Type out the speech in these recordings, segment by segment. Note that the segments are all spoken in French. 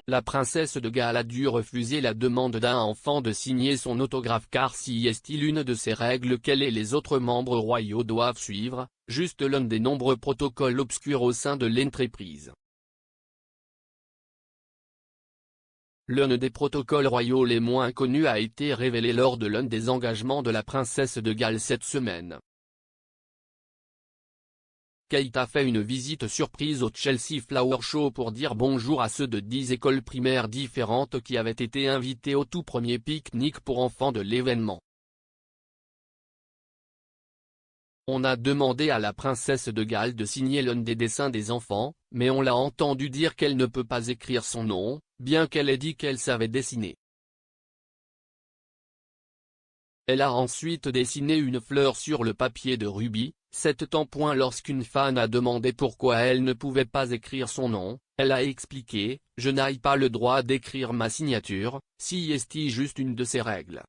la princesse de Galles a dû refuser la demande d'un enfant de signer son autographe car si est l'une de ces règles qu'elle et les autres membres royaux doivent suivre, juste l'un des nombreux protocoles obscurs au sein de l'entreprise. L'un des protocoles royaux les moins connus a été révélé lors de l'un des engagements de la princesse de Galles cette semaine. Kate a fait une visite surprise au Chelsea Flower Show pour dire bonjour à ceux de 10 écoles primaires différentes qui avaient été invités au tout premier pique-nique pour enfants de l'événement. On a demandé à la princesse de Galles de signer l'un des dessins des enfants, mais on l'a entendu dire qu'elle ne peut pas écrire son nom, bien qu'elle ait dit qu'elle savait dessiner. Elle a ensuite dessiné une fleur sur le papier de rubis. Lorsqu'une fan a demandé pourquoi elle ne pouvait pas écrire son nom, elle a expliqué « Je n'ai pas le droit d'écrire ma signature, si est juste une de ces règles. »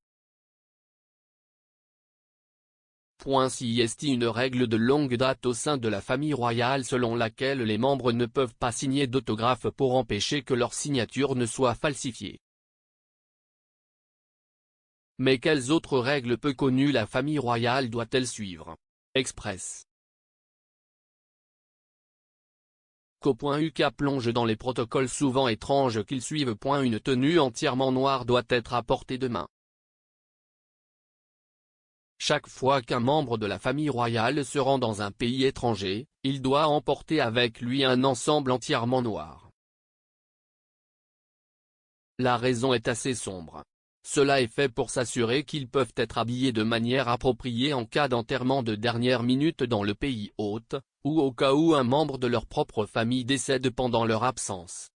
Si est une règle de longue date au sein de la famille royale selon laquelle les membres ne peuvent pas signer d'autographe pour empêcher que leur signature ne soit falsifiée. Mais quelles autres règles peu connues la famille royale doit-elle suivre? Express. UK plonge dans les protocoles souvent étranges qu'ils suivent. Une tenue entièrement noire doit être à portée de main. Chaque fois qu'un membre de la famille royale se rend dans un pays étranger, il doit emporter avec lui un ensemble entièrement noir. La raison est assez sombre. Cela est fait pour s'assurer qu'ils peuvent être habillés de manière appropriée en cas d'enterrement de dernière minute dans le pays hôte, ou au cas où un membre de leur propre famille décède pendant leur absence.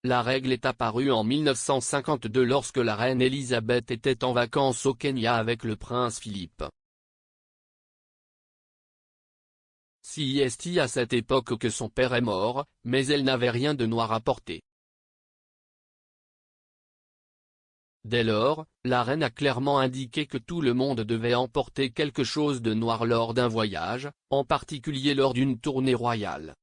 La règle est apparue en 1952 lorsque la reine Elisabeth était en vacances au Kenya avec le prince Philippe. C'est à cette époque que son père est mort, mais elle n'avait rien de noir à porter. Dès lors, la reine a clairement indiqué que tout le monde devait emporter quelque chose de noir lors d'un voyage, en particulier lors d'une tournée royale.